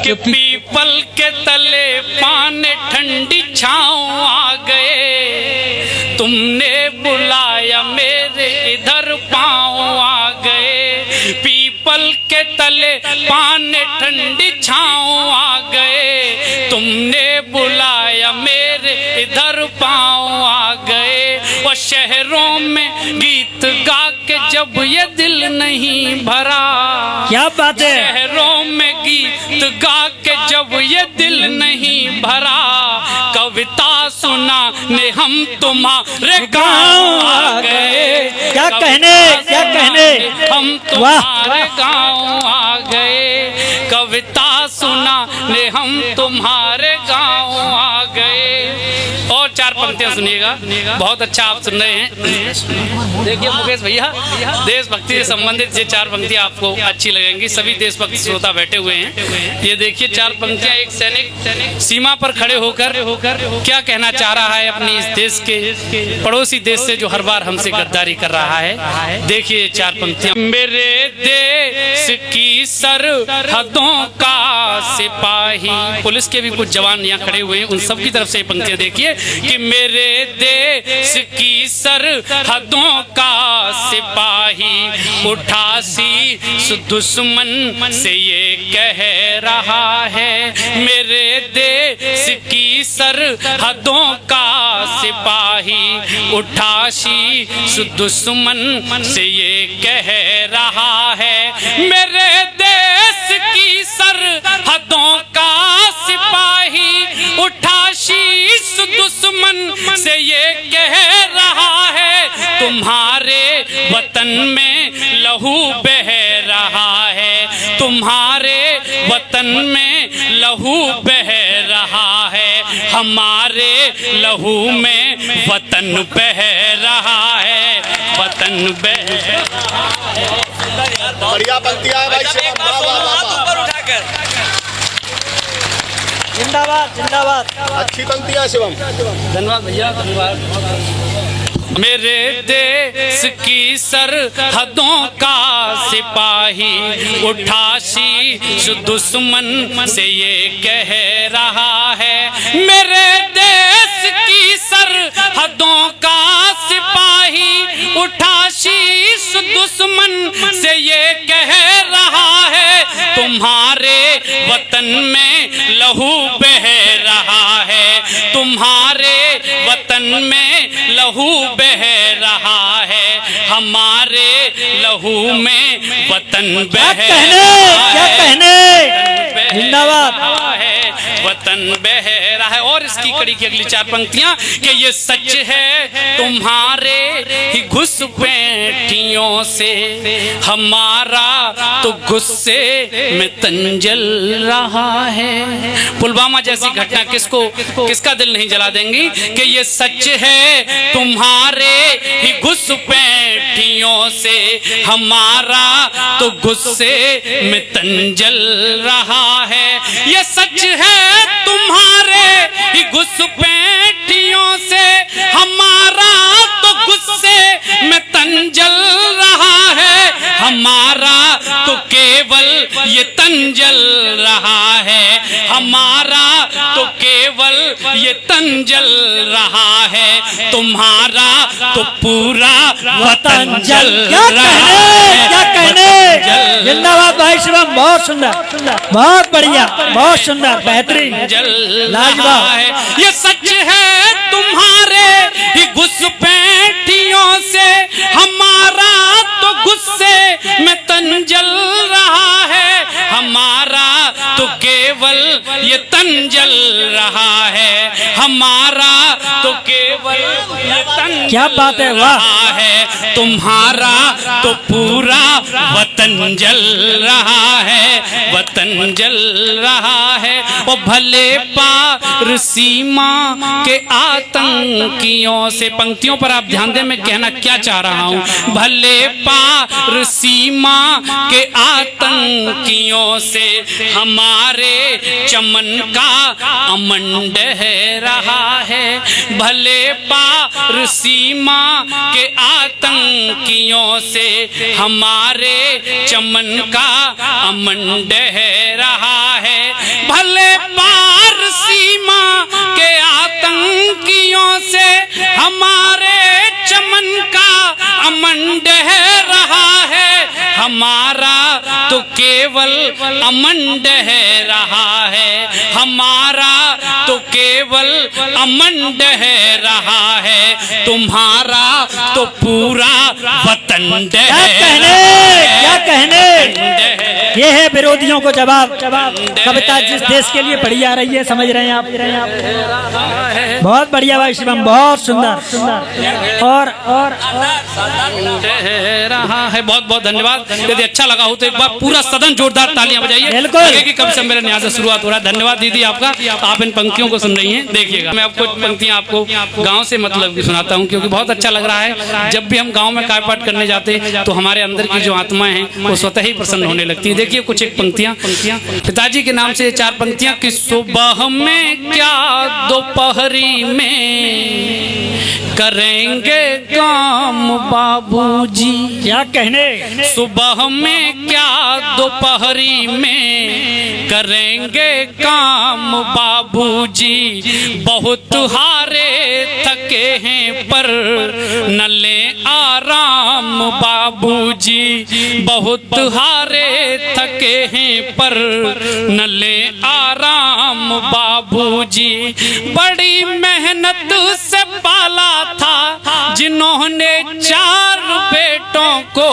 कि पीपल के तले पाने ठंडी छाँव आ गए, तुमने बुलाया मेरे इधर पाँव आ गए। पीपल के तले पाने ठंडी छाँव आ गए, तुमने बुलाया मेरे इधर पाँव आ गए। और शहरों में गीत गा के जब ये दिल नहीं भरा, क्या बात है। शहरों में गीत गा के जब ये दिल नहीं भरा, कविता सुना ने हम तुम्हारे गाँव आ गए। क्या कहने, क्या कहने, हम तुम्हारे गाँव आ गए। कविता सुना ने हम तुम्हारे गाँव आ गए। और चार पंक्तियां सुनिएगा, बहुत अच्छा आप सुन रहे हैं। देखिए मुकेश भैया, देशभक्ति से संबंधित ये चार पंक्तियां आपको अच्छी लगेंगी। सभी देशभक्ति श्रोता बैठे हुए हैं। ये देखिए चार पंक्तियां, एक सैनिक सीमा पर खड़े होकर क्या कहना चाह रहा है अपनी इस देश के पड़ोसी देश से जो हर बार हमसे गद्दारी कर रहा है। देखिए चार पंक्तियां। मेरे देश की सरहदों का सिपाही, पुलिस के भी कुछ जवान यहाँ खड़े हुए हैं, उन सब की तरफ से पंक्तियां देखिए कि मेरे देश की सरहदों का सिपाही उठा शीश दुश्मन से ये कह रहा है। मेरे देश की सरहदों का सिपाही उठा शीश दुश्मन से ये कह रहा है। मेरे देश की सरहदों का सिपाही उठा शीश दुश्मन से ये कह रहा है, तुम्हारे वतन में लहू बह रहा है। तुम्हारे वतन में लहू बह रहा है, हमारे लहू में वतन बह रहा है, वतन बह रहा है। बढ़िया पंक्तियां भाई, जिंदाबाद जिंदाबाद, अच्छी पंक्तियां शिवम। धन्यवाद भैया, धन्यवाद। मेरे देश की सरहदों का सिपाही उठा शीश दुश्मन से ये कह रहा है। मेरे देश की सरहदों का सिपाही उठा शीश दुश्मन से ये कह रहा है, तुम्हारे वतन में लहू बह रहा है। तुम्हारे वतन में लहू बह रहा है, हमारे लहू में वतन बह रहा है। क्या कहने, जिंदाबाद है, वतन बह रहा है। और इसकी कड़ी की अगली चार पंक्तियां कि ये सच है तुम्हारे ही घुसपैठियों से, हमारा तो गुस्से में तंजल रहा है। पुलवामा जैसी घटना किसका दिल नहीं जला देंगी कि ये सच है तुम्हारे ही घुसपैठियों से, हमारा तो गुस्से में तंजल रहा है। ये सच है तुम्हारे ही घुसपैठियों से, हमारा तो गुस्से में तंजल रहा है, हमारा तो केवल ये तंजल रहा है, हमारा तो केवल ये तंजल रहा है, तुम्हारा तो पूरा वतन जल रहा है। क्या कहने, जिंदाबाद भाई शिवम, बहुत सुंदर, बहुत बढ़िया, बहुत सुंदर, बेहतरीन, लाजवाब है। ये सच है तुम्हारे ही घुसपैठियों से, हमारा तो गुस्से में तंजल रहा है, हमारा तो केवल ये तंजल रहा है, हमारा तो केवल ये तंजल क्या बात है, वाह। रहा है, तुम्हारा तो पूरा वतन जल रहा है, वतन जल रहा है। वो भले पार सीमा के आतंकियों से, पंक्तियों पर आप ध्यान दें, मैं कहना क्या चाह रहा हूँ। भले पार सीमा के आतंकियों से हमारे चमन का अमन डह रहा है, भले पार सीमा के आतंकियों से हमारे चमन का अमन डह रहा है। केवल अमंड है रहा है, हमारा तो केवल अमंड है रहा है, तुम्हारा तो पूरा वतन क्या कहने ये है विरोधियों को जवाब। कविता जिस देश के लिए पढ़ी आ रही है, समझ रहे हैं आप? बहुत बढ़िया भाई शिवम, बहुत सुंदर। और रहा है। बहुत बहुत धन्यवाद। यदि अच्छा लगा हो तो एक बार पूरा सदन जोरदार तालियां बजाइए। बिल्कुल। कि कवि सम्मेलन यहाँ से शुरुआत हो रहा है। धन्यवाद दीदी आपका, आप इन पंक्तियों को सुन रही हैं। देखिएगा, मैं आपको पंक्तियां आपको गांव से मतलब की सुनाता हूं, क्योंकि बहुत अच्छा लग रहा है। जब भी हम गांव में काव्य पाठ करने जाते हैं तो हमारे अंदर की जो आत्माएं हैं वो स्वतः ही प्रसन्न होने लगती है। देखिए कुछ एक पंक्तियां पिताजी के नाम से 4 पंक्तियां कि सुबह में क्या दोपहरी में करेंगे काम बाबूजी। क्या कहने, सुबह में क्या दोपहरी में करेंगे काम बाबूजी, बहुत हारे थके हैं पर न ले आराम बाबूजी, बहुत हारे थके हैं पर न ले आराम बाबूजी। बड़ी मेहनत से पाला था जिन्होंने 4 बेटों को,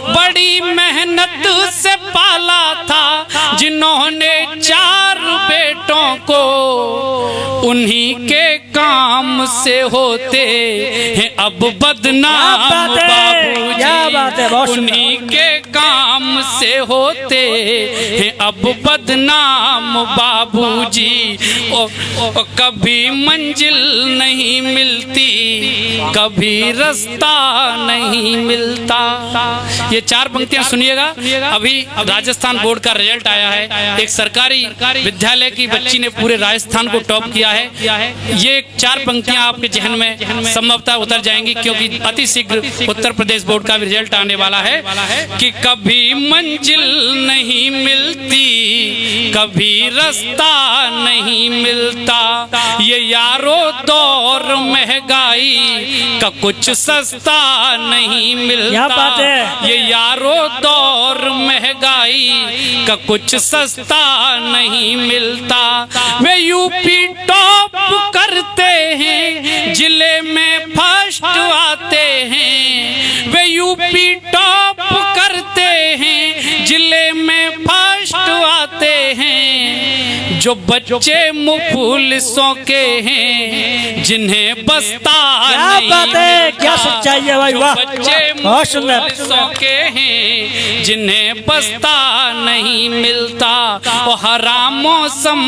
बड़ी मेहनत से पाला था जिन्होंने 4 बेटों को, उन्हीं के काम से होते हैं अब बदनाम बाबूजी, उन्हीं के काम से होते हैं अब बदनाम बाबूजी। ओ कभी मंजिल नहीं मिलती, कभी रास्ता नहीं मिलता। ये 4 पंक्तियां सुनिएगा। अभी राजस्थान बोर्ड का रिजल्ट आया है, एक सरकारी विद्यालय की बच्ची ने पूरे राजस्थान को टॉप किया है। ये 4 पंक्तियां आपके जहन में संभवतः उतर जाएंगी, क्योंकि अति शीघ्र उत्तर प्रदेश बोर्ड का भी रिजल्ट आने वाला है कि कभी मंजिल नहीं मिलती, कभी रास्ता नहीं मिलता, ये यारो दौर महंगाई का कुछ सस्ता नहीं मिलता, ये यारो दौर महंगाई का कुछ सस्ता नहीं मिलता। वे यूपी टॉप करते हैं, जिले में फर्स्ट आते हैं, वे यूपी टॉप करते हैं, जिले में फर्स्ट आते हैं। जो बच्चे मुफलिसों के हैं, जिन्हें बस्ता नहीं मिलता, क्या सच्चाई है भाई, वाह, बच्चे मुफलिसों के हैं, जिन्हें बस्ता नहीं मिलता। वो हरा मौसम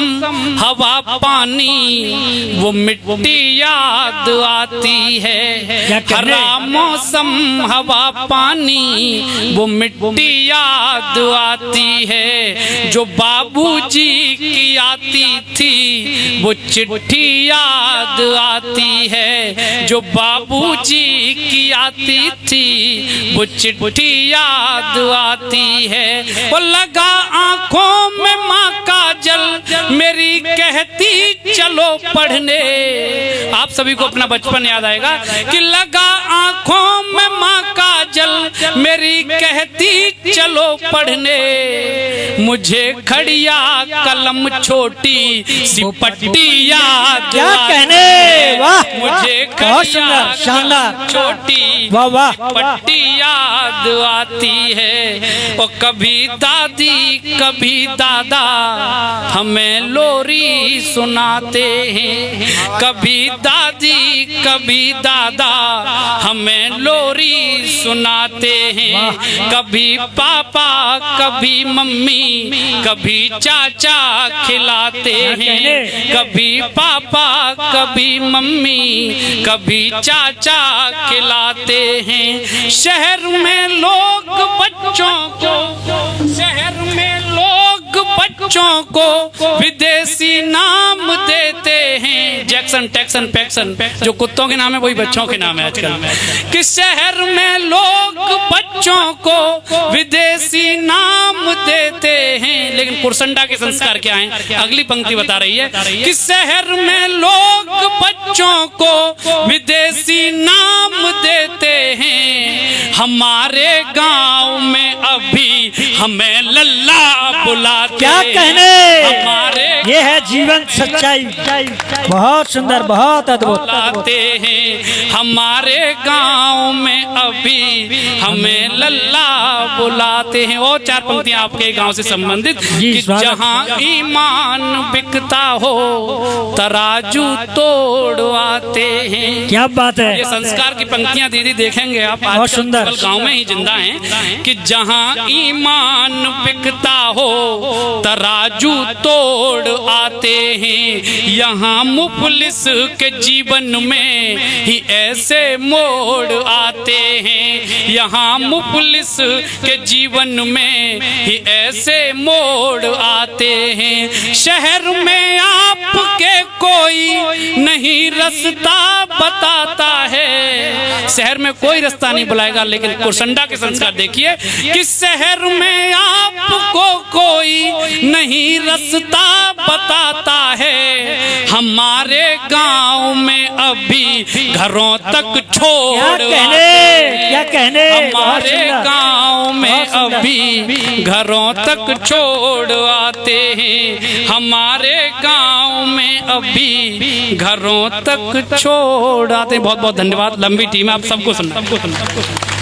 हवा पानी वो मिट्टी याद आती है, हरा मौसम हवा पानी वो मिट्टी याद आती है। जो बाबूजी की आती थी वो चिट्ठी याद आती है, जो बाबूजी की आती थी वो चिट्ठी याद आती है। वो लगा आंखों में माँ का जल, मेरी कहती चलो पढ़ने। आप सभी को अपना बचपन याद आएगा कि लगा आंखों में माँ का जल, मेरी कहती चलो पढ़ने। मुझे खड़िया कलम छोटी सी पट्टी याद, क्या कहने, वाह, मुझे खड़िया शानदार छोटी पट्टी याद आती है। और कभी दादी कभी दादा हमें लोरी सुनाते हैं, कभी दादी कभी दादा हमें लोरी सुनाते हैं। कभी पापा कभी मम्मी कभी चाचा खिलाते हैं, कभी पापा कभी मम्मी कभी चाचा खिलाते हैं। शहर में लोग बच्चों को, शहर में लोग बच्चों को विदेशी नाम देते हैं। टैक्सन टैक्सन पैक्सन, जो कुत्तों के नाम है वही बच्चों के नाम है आजकल। कि शहर में लोग बच्चों को विदेशी नाम देते हैं, लेकिन कुरसंडा के संस्कार क्या हैं? अगली पंक्ति बता रही है कि शहर में लोग बच्चों को विदेशी नाम देते हैं, हमारे गांव में अभी हमें लल्ला बुलाते। क्या कहने, हमारे ये है जीवन सच्चाई। बहुत सुंदर, बहुत अद्भुत। बुलाते हैं हमारे गांव में अभी हमें लल्ला बुलाते हैं। और 4 पंक्तियां आपके गांव से संबंधित कि जहां ईमान बिकता हो तराजू तोड़वाते हैं। क्या बात है, ये संस्कार की पंक्तियां दीदी देखेंगे आप, बहुत सुंदर। गांव में ही जिंदा हैं कि जहां ईमान बिकता हो तराजू तोड़ आते हैं, यहाँ मुफलिस के जीवन में ही ऐसे मोड़ आते हैं, यहाँ मुफलिस के जीवन में ही ऐसे मोड़ आते हैं। शहर में आपके कोई नहीं रास्ता बताता है, शहर में कोई रास्ता नहीं बुलाएगा, लेकिन कुरसंडा के संस्कार देखिए कि शहर में आपको कोई नहीं रास्ता बताता है, हमारे गांव में अभी घरों तक छोड़ क्या कहने, हमारे गांव में अभी घरों तक छोड़ आते हैं, हमारे गांव में अभी घरों तक छोड़ आते हैं। बहुत बहुत धन्यवाद, लंबी टीम, आप सबको सुनना।